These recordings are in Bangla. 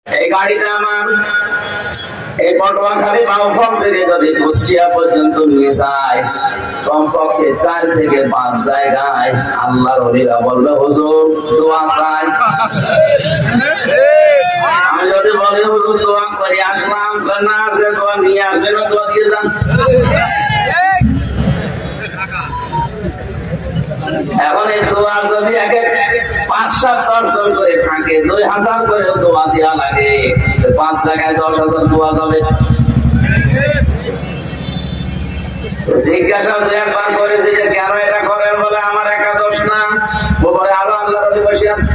এই গাড়িটা আমার এই পটুয়াখালী বাউফল থেকে যদি কুষ্টিয়া পর্যন্ত নিয়ে যায়, কমপক্ষে 4 থেকে 5 জায়গায় আল্লাহর ওলিরা বলবে হুজুর দোয়া চাই। আমি যদি বলি হুজুর দোয়া করে আসলাম, না আছে দোয়া নিয়ে আসবেন, দোয়া দিয়ে যান। এখন এই দোয়া যদি 5-7 দর্জন করে থাকে, 2000 করে দোয়া দেওয়া লাগে, 5 জায়গায় 10,000 দোয়া যাবে। জিজ্ঞাসা একবার করেছি যে কেন এটা করেন, বলে আমার একাদশ না, উপরে আরো আল্লাহর ওলি বসে আছে।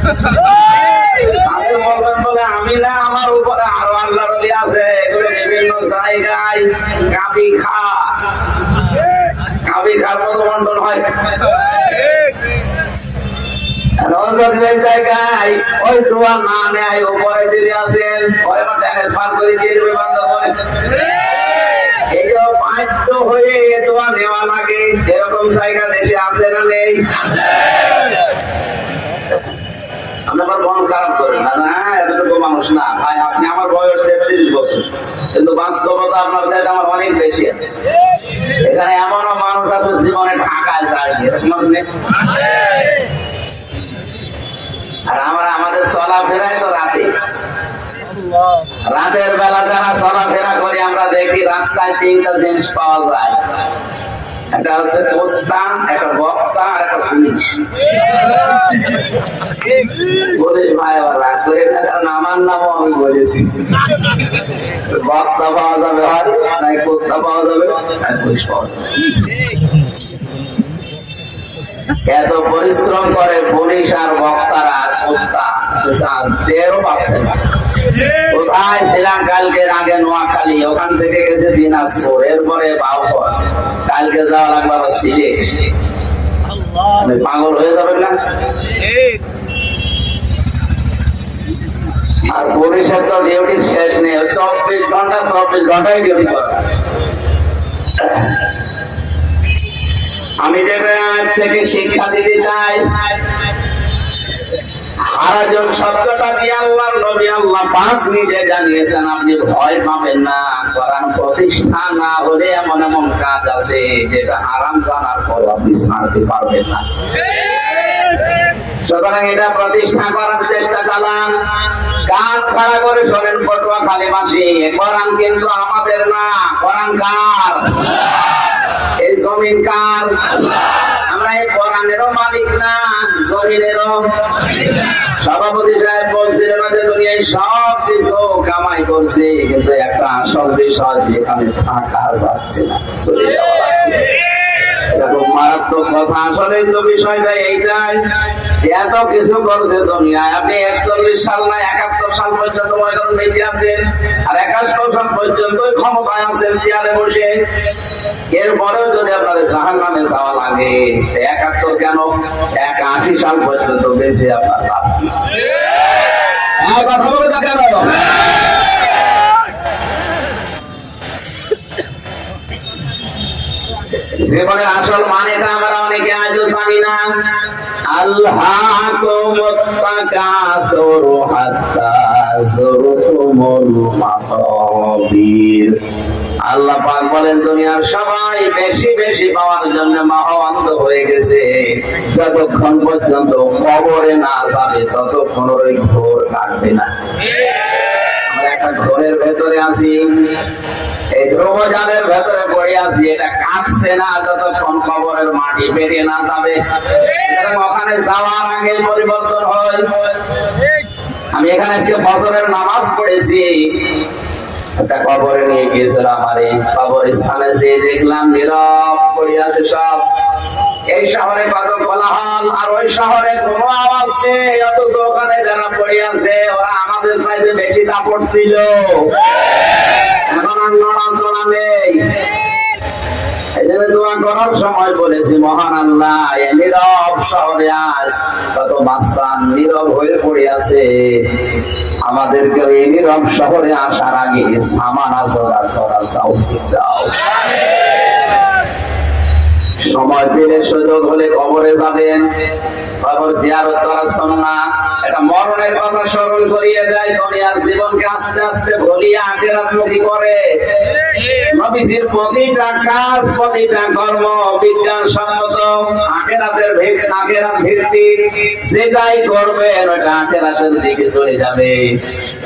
আপনি বলবেন বলে আমি না, আমার উপরে আরো আল্লাহর ওলি আছে, এগুলো বিভিন্ন জায়গায় কাবি খার মতো বন্টন হয়। জায়গায় ওই দোয়া না নেয়, উপরে দিলে আছেন করে দিয়ে দেবে বন্ধ করে। এই বাধ্য হয়ে দোয়া নেওয়া লাগে, এরকম জায়গা দেশে আছে না নেই? আপনি আবার মন খারাপ করেন না, না এতটুকু মানুষ না ভাই, আপনি আমার বয়স 33 বছর, কিন্তু বাস্তবতা আপনার চাইতে আমার অনেক বেশি আছে। এখানে এমনও মানুষ আছে জীবনে ঢাকায় যায়, এরকম নেই? আর আমরা আমাদের চলাফেরাই তো রাতের বেলা যারা চলাফেরা করি, আমরা দেখি রাস্তায় 3টা জিনিস পাওয়া যায়। একটা হচ্ছে পোস্টান, একটা বক্তা, আর একটা পুলিশ। পুলিশ ভাই আবার রাগ করে না, কারণ আমার নামও আমি বলেছি। বক্তা পাওয়া যাবে, নাই পোস্তা পাওয়া যাবে, আর পুলিশ পাওয়া যাবে। এত পরিশ্রম করে পুলিশ আর বক্তারা, কোথায় ছিলাম কালকে আগে নোয়াখালী, ওখান থেকে গেছে দিনাজপুর, এরপরে বাউফল, কালকে যাওয়া লাগবে আবার সিলেট। পাগল হয়ে যাবেন না? আর পুলিশের তো ডিউটির শেষ নেই, 24 ঘন্টায় ডিউটি করে। আমি আজ থেকে শিক্ষা দিতে চাই, হারাজন শব্দটা দিয়ে আল্লাহর নবী আল্লাহ পাক নিজে জানিয়েছেন, আপনি ভয় পাবেন না। কোরআন প্রতিষ্ঠা না হলে এমন এমন কাজ আছে যেটা হারাম জানার পর আপনি ছাড়তে পারবেন না। সুতরাং এটা প্রতিষ্ঠা করার চেষ্টা চালান। কাজ খাড়া করে শোনেন পটুয়াখালীবাসী, কোরআন কিন্তু আমাদের না, কোরআন কার? এই জমিন কার? আমরা এই কোরআনেরও মালিক না, জমিনেরও। সভাপতি সাহেব বলছিলেন যে দুনিয়ায় সব কিছু কামাই করছে, কিন্তু একটা আসল বিষয় যেখানে থাকা যাচ্ছে না, চলে যাওয়া লাগবে। এটা খুব মারাত্মক কথা। আসলে তো বিষয়টা এইটাই, এত কিছু করছে দুনিয়ায়। আপনি 41 সাল না 71 সাল পর্যন্ত মনে করেন বেঁচে আছেন, আর 71 সাল পর্যন্ত ক্ষমতায় আছেন চেয়ারে বসে। এরপরেও যদি আপনাদের জাহান্নামে যাওয়া লাগে, 71 কেন 81 সাল পর্যন্ত বেঁচে আপনার লাভ কি? কথা বলে না কেন? জীবনের আসল মানেটা আমরা অনেকে আজও জানি না। আল্লাহ পাক বলেন দুনিয়ার সবাই বেশি বেশি পাওয়ার জন্য মহাবন্ধ হয়ে গেছে, যতক্ষণ পর্যন্ত কবরে না যাবে ততক্ষণ ওই ঘোর কাটবে না। আমরা একটা ঘোরের ভেতরে আছি, এই ধ্রুবজালের ভেতরে পড়ে আছি, এটা কাটছে না যতক্ষণ কবরের মাটি বেরিয়ে না যাবে। ওখানে যাওয়ার আগে পরিবর্তন হয়। আমি এখানে আজকে ফজরের নামাজ পড়েছি, একটা কবরে নিয়ে গিয়েছিলাম, আমার এই কবরস্থানে যেয়ে দেখলাম নীরব পড়ে আছে সব। এই শহরে কত কোলাহল, আর ওই শহরে কোনো আওয়াজ নেই, অথচ ওখানে যারা পড়ে আছে ওরা আমাদের চাইতে বেশি দাপট ছিল। এখন আর নড়াচড়া নেই। এই জন্য দোয়া করার সময় বলেছি, মহান আল্লাহ এই নীরব শহরে আজ কত মাস্তান নীরব হয়ে পড়ে আছে, আমাদেরকে এই নীরব শহরে আসার আগে সামানা চড়া তৌফিক দাও। সময় পেলে সুযোগ হলে কবরে যাবেন, কবর জিয়ারত করার সুন্নাহ। এটা মরণের কথা স্মরণ করিয়ে দেয়, দুনিয়ার জীবনকে আস্তে আস্তে ভুলিয়ে আখিরাতমুখী করে। নবীজির প্রতিটা কাজ, প্রতিটা কর্ম বিজ্ঞান সম্মত, আখিরাত ভিত্তিক। যেটাই করবেন ওটা আখিরাতের দিকে চলে যাবে।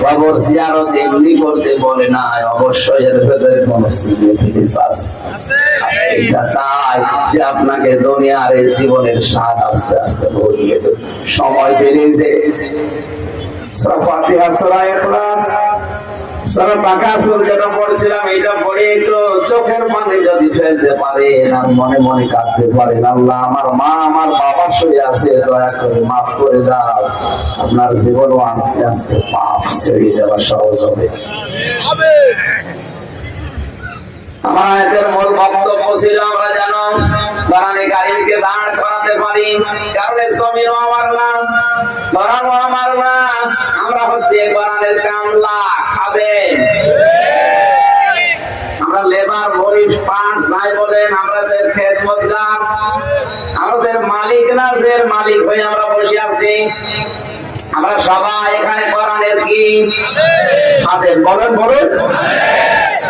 কবর জিয়ারত এমনি করতে বলে না, অবশ্যই এর ভেতরে কোনো সিগনিফিকেন্স আছে। এটা তাই যে আপনাকে দুনিয়ার এই জীবনের স্বাদ আস্তে আস্তে ভুলিয়ে দেবে। সময় পেরিয়েছে। সূরা ফাতিহা, সূরা ইখলাস, সূরা তাকাসুর যেটা পড়ছিলাম, এটা পড়ে একটু চোখের পানি যদি ফেলতে পারেন আর মনে মনে কাঁদতে পারেন, আল্লাহ আমার মা আমার বাবা শুয়ে আছে, দয়া করে মাফ করে দাও, আপনার জীবনও আস্তে আস্তে পাপ ছেড়ে যাওয়া সহজ হবে। আমার আয়াতের মূল বক্তব্য ছিল আমরা যেন কোরআনে কারীমকে দাঁড় করাতে পারি, কারণ জমিনও আমার না, কোরআনও আমার না, আমরা হচ্ছে কোরআনের কামলা। খাবেন আমরা লেবার, মরিচ, পাট যাই বলেন, আমাদের খেদমতগার, আমাদের মালিক না, যে মালিক হয়ে আমরা বসে আছি। আমরা সবাই এখানে কোরআনের কি খাবেন? বলেন বলেন,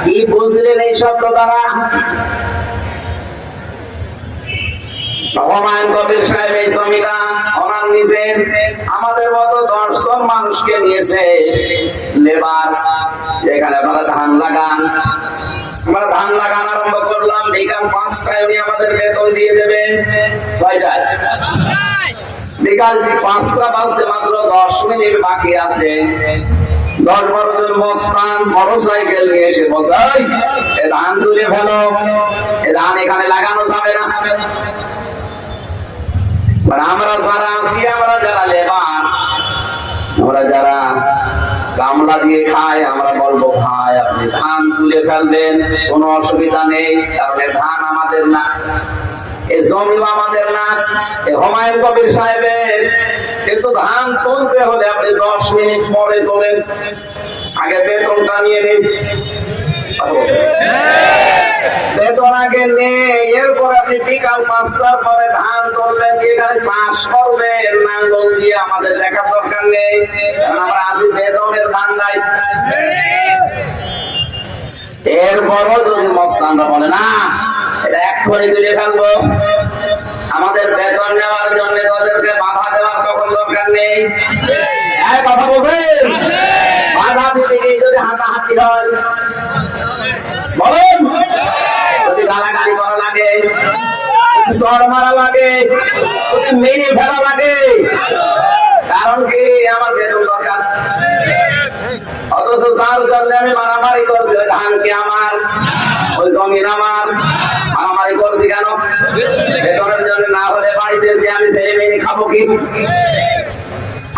কি বুঝলেন এই শব্দ দ্বারা? হুমায়ুন কবির সাহেব এই জমিটা ওনার নিজের, আমাদের মতো 10 জন মানুষকে নিয়েছে লেবার, যেখানে আপনারা ধান লাগান। আমরা ধান লাগান আরম্ভ করলাম, বিকাল 5টায় উনি আমাদের বেতন দিয়ে দেবেন। কয়টায়? বিকাল 5টা বাজতে মাত্র 10 মিনিট বাকি আছে। 10-12 জন মস্তান মোটরসাইকেল নিয়ে এসে বসাই, এ ধান তুলে ফেলো, এ ধান এখানে লাগানো যাবে না। আমরা যারা আছি, আমরা যারা লেবার, আমরা যারা গামলা দিয়ে খাই, আমরা বলবো ভাই আপনি ধান তুলে ফেলবেন, কোনো অসুবিধা নেই, কারণ ধান আমাদের না, এই জমি আমাদের না, হুমায়ুন কবির সাহেবের। কিন্তু ধান তুলতে হলে আপনি 10 মিনিট পরে তোলেন, আগে বেতনটা নিয়ে নিন। বেতন আগে নেই, এরপরে আপনি বিকাল 5টার পরে ধান তুলবেন, এখানে চাষ করবেন নাঙ্গল দিয়ে, আমাদের দেখার দরকার নেই, আমরা আছি বেতনের ধান্দায়। এরপরও যদি মস্তানরা বলে না এটা এক্ষুনি তুলে ফেলবো, আমাদের বেতন নেওয়ার জন্য তাদেরকে বাধা দেওয়ার তখন দরকার নেই। কথা বলছেন? বাধা দিতে গিয়ে যদি হাতাহাতি হয়, বলেন, যদি গালাগালি করা লাগে, চড় মারা লাগে, মেরে ফেলা লাগে, কারণ কি আমার বেতন দরকার। অথচ যার জন্য আমি মারামারি করছি, ধান কি আমার, ওই জমিন আমার, মারামারি করছি কেন? বেতনের জন্য না হলে বাড়িতেছি আমি ছেলে মেয়ে খাবো কি?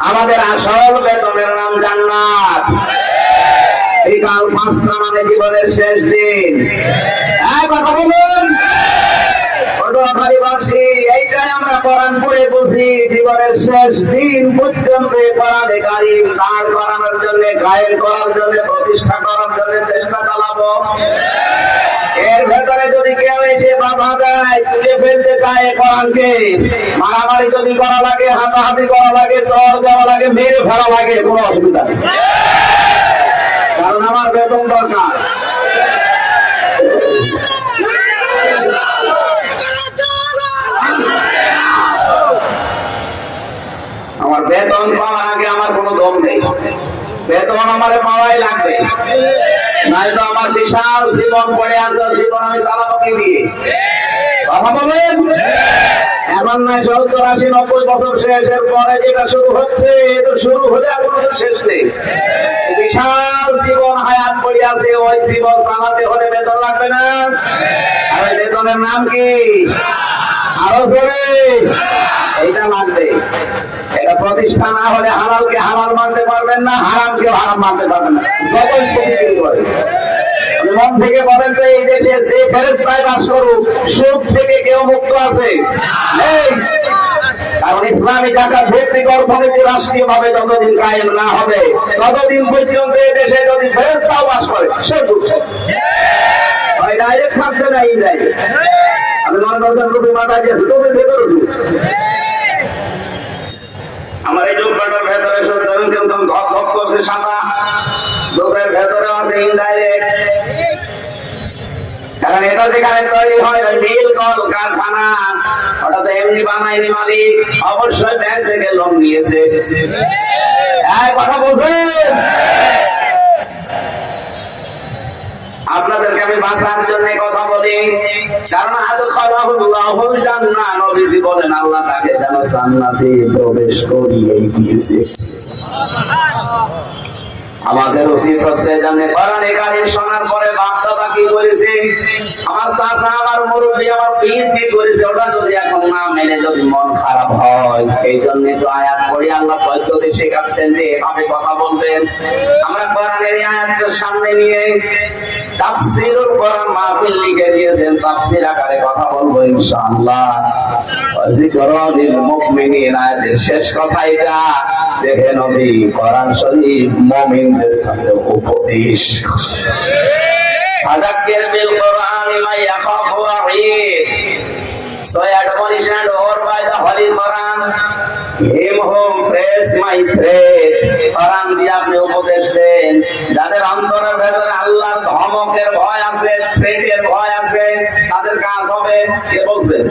আমাদের আসল বেতনের নাম জান্নাত। বিকাল 5টা মানে জীবনের শেষ দিন। কথা বলুন, এইটাই আমরা কোরআন পড়ে বুঝি, জীবনের শেষ দিন পর্যন্ত কোরআনে কারীম দাঁড় করানোর জন্য, কায়েম করার জন্য, প্রতিষ্ঠা করার জন্য চেষ্টা চালাবো। এর ভেতরে যদি কেউ এসে বাধা দেয়, তুলে ফেলতে চায় কোরআনকে, মারামারি যদি করা লাগে, হাতাহাতি করা লাগে, চড় দেওয়া লাগে, মেরে ফেলা লাগে, কোনো অসুবিধা নেই, কারণ আমার বেতন দরকার। আমার বেতন পাওয়ার আগে আমার কোনো দম নেই, বেতন আমার পাওয়াই লাগবে, নয়তো আমার বিশাল জীবন পড়ে আছে, জীবন আমি চালাবো কি দিয়ে? কথা বলেন। এখন নয় 70, 80, 90 বছর শেষের পরে যেটা শুরু হচ্ছে, এটা শুরু হলে আর কোনো শেষ নেই। বিশাল জীবন হায়াত পড়ে আছে, ওই জীবন চালাতে হলে বেতন লাগবে না? আর ওই বেতনের নাম কি? আরো জোরে, এইটা লাগবে। এটা প্রতিষ্ঠা না হলে হালালকে হালাল মানতে পারবেন না, হারামকে হারাম মানতে পারবেন না। সবাই প্রতিক্রিয়া করে মন থেকে বলেন তো, এই দেশে যে ফেরেশতায় বাস করুক, সুদ থেকে কেউ মুক্ত আছে? কারণ ইসলামী জাকাত ভিত্তিক অর্থনীতি রাষ্ট্রীয় ভাবে যতদিন কায়েম না হবে, ততদিন পর্যন্ত এই দেশে যদি ফেরেশতাও বাস করে, সে সুদ ডাইরেক্ট খাচ্ছে না ইনডাইরেক্ট। আমি মনে করছেন রুটি মাথায় গেছে, তুমি ভেতরে আমার এই জুব্বাটার ভেতরে সত্যি কিন্তু ধক ধক করছে সাদা, দোষের ভেতরে আছে ইনডাইরেক্ট। কারণ এটা যেখানে তৈরি হয় মিল কল কারখানা, ওটা তো এমনি বানায়নি মালিক, অবশ্যই ব্যাংক থেকে লোন নিয়েছে। কথা বলছেন? আপনাদেরকে আমি বাঁচার জন্য কথা বলি, কারণ আদখালাহুল্লাহুল জান্নাহ, নবীজি বলেন আল্লাহ তাকে যেন জান্নাতে প্রবেশ করিয়ে দিয়েছে। আমাদের উচিত হচ্ছে জানে কোরআনে কারীম শোনার পরে বাপ-দাদা কি করেছে, আমার চাচা, আমার মুরব্বী, আমার পীর কি করেছে, ওটা যদি এখন না মেনে যদি মন খারাপ হয়, এই জন্য তো আয়াত পড়ে আল্লাহ পদ্ধতি শেখাচ্ছেন যে এভাবে কথা বলবেন। আমরা কোরআনের এই আয়াতকে সামনে নিয়ে তাফসীরুল কোরআন মাহফিল লিখে দিয়েছেন, তাফসীর আকারে কথা বলবো ইনশাআল্লাহ। যিকরুল মুমিনিন আয়াতের শেষ কথা এটা, দেখে নবী কোরআন শরীফ মুমিনদের জন্য উপদেশ। ফাযাক্কির বিল কোরআনি মা ইয়াখাফু ওয়াঈদ, so admonition or by the holy Quran, him who face my threat, কোরআন দিয়ে আপনি উপদেশ দেন যাদের অন্তরের ভেতরে আল্লাহর ধমকের ভয় আছে, থ্রেটের ভয় আছে, তাদের কাজ হবে। কে বলছেন?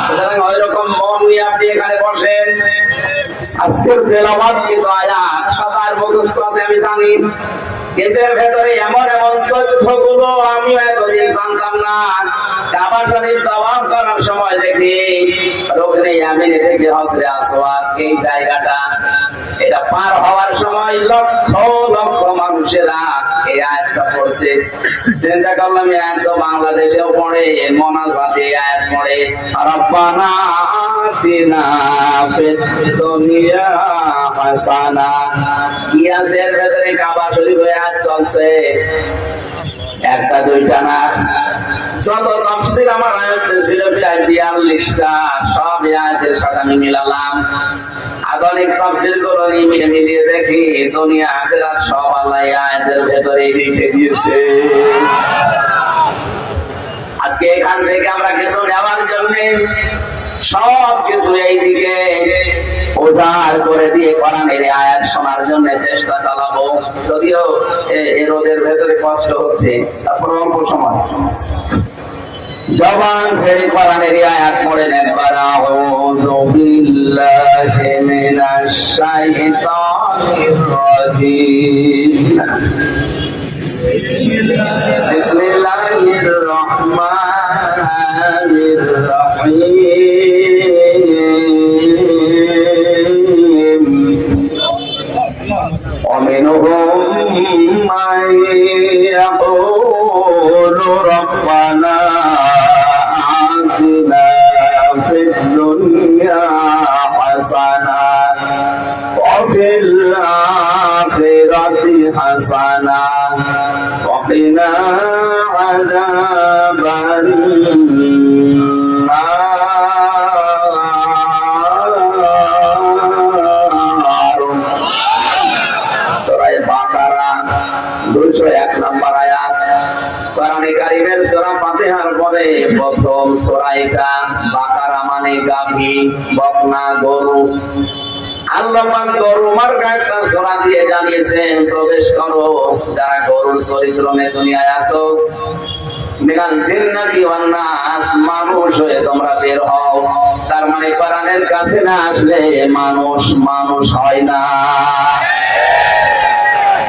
সুতরাং ওই রকম মন নিয়ে আপনি এখানে বসেন। আজকের তেলাওয়াত কিন্তু আয়াত সবার মুখস্থ আছে আমি জানি, কিন্তু এর ভেতরে এমন এমন তথ্যগুলো আমিও এতদিন জানতাম না। কাবা শরীফ তাওয়াফ করার সময় দেখি রুকনে ইয়ামিন থেকে হজরে আসওয়াদ এই জায়গাটা, এটা পার হওয়ার সময় লক্ষ লক্ষ মানুষেরা এই আয়াতটা পড়ছে। চিন্তা করলাম এই আয়াত তো বাংলাদেশেও পড়ে, মোনাজাতে আয়াত পড়ে, রব্বানা আতিনা ফিদ দুনিয়া হাসানা। কি আছে এর ভেতরে? কাবা শরীফে আয়াত চলছে, একটা দুইটা না, যত তাফসীর আমার আয়াতে ছিল প্রায় 42টা, সব আয়াতের সাথে আমি মিলালাম। আধুনিক তাফসীর গুলো মিলিয়ে দেখি দুনিয়া আখিরাত সব আল্লাহ আয়াতের ভেতরে লিখে দিয়েছে। আজকে এখান থেকে আমরা কিছু নেওয়ার জন্য সব কিছু এইদিকে উজাড় করে দিয়ে কোরআনের আয়াত শোনার জন্য চেষ্টা চালাবো। যদিও এই রোদের ভেতরে কষ্ট হচ্ছে, তারপর অল্প সময় জবান ছেড়ে কোরআনের আয়াত পড়ে নেন। আউযু বিল্লাহি মিনাশ শাইতানির রাজিম, বিসমিল্লাহির রহমানির রহিম। ومنهم من يقول ربنا آتنا في الدنيا حسنة وفي الآخرة حسنة وقنا عذاب النار। সূরা বাকারা 201 নম্বর আয়াত। কোরআনে কারীমের সূরা ফাতিহার পরে প্রথম সূরা এটা। বাকারা মানে গাভী, বকনা, গরু। আল্লাহ পাক গরু মার্কা একটা সূরা দিয়ে জানিয়েছেন, প্রবেশ করো যারা গরুর চরিত্র নিয়ে দুনিয়ায় আসো, মিনাল জিন্নাতি ওয়ান নাস, মানুষ হয়ে তোমরা বের হও। তার মানে কোরআনের কাছে না আসলে মানুষ মানুষ হয় না।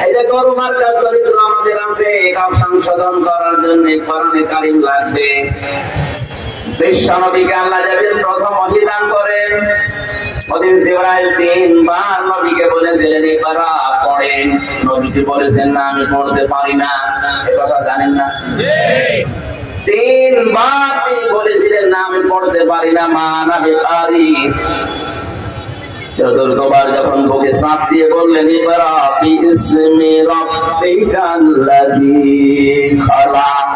এই যে গরু মার্কা চরিত্র আমাদের আছে, এটা সংশোধন করার জন্য কোরআনে কারীম লাগবে। বিশ্বনবীকে আল্লাহ যাবেন প্রথম ওহী দান করেন, ওদিন জিবরাইল 3 বার নবীকে বলেছিলেন ইকরা পড়েন, নবীকে বলেছেন না আমি পড়তে পারি না। এই কথা জানেন না? জি। 3 বার তিনি বলেছিলেন না আমি পড়তে পারি না, মা নবী পারি। চতুর্থবার যখন বুকে চাপ দিয়ে বললেন ইকরা বিইসমি রাব্বিকাল্লাযী খালাক,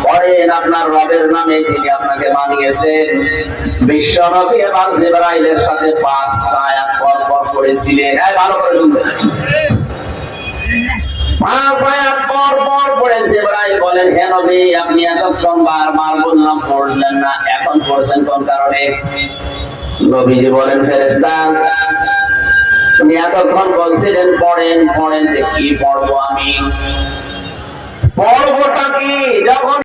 পড়েন আপনার রবের নামে যিনি আপনাকে বানিয়েছেন। বিশ্বনবী এবার জিবরাইলের সাথে 5টা আয়াত পর পড়েছিলেন। ভালো করে শুনবেন, 5 আয়াত পর পড়ে জিবরাইল বলেন, হে নবী আপনি এতক্ষণ বারবার বললাম পড়লেন না, এখন পড়ছেন কোন কারণে? নবীজি বলেন, ফেরেশতা উনি এতক্ষণ বলছিলেন পড়েন পড়েন, যে কি পড়বো আমি, পড়বোটা কি? যখন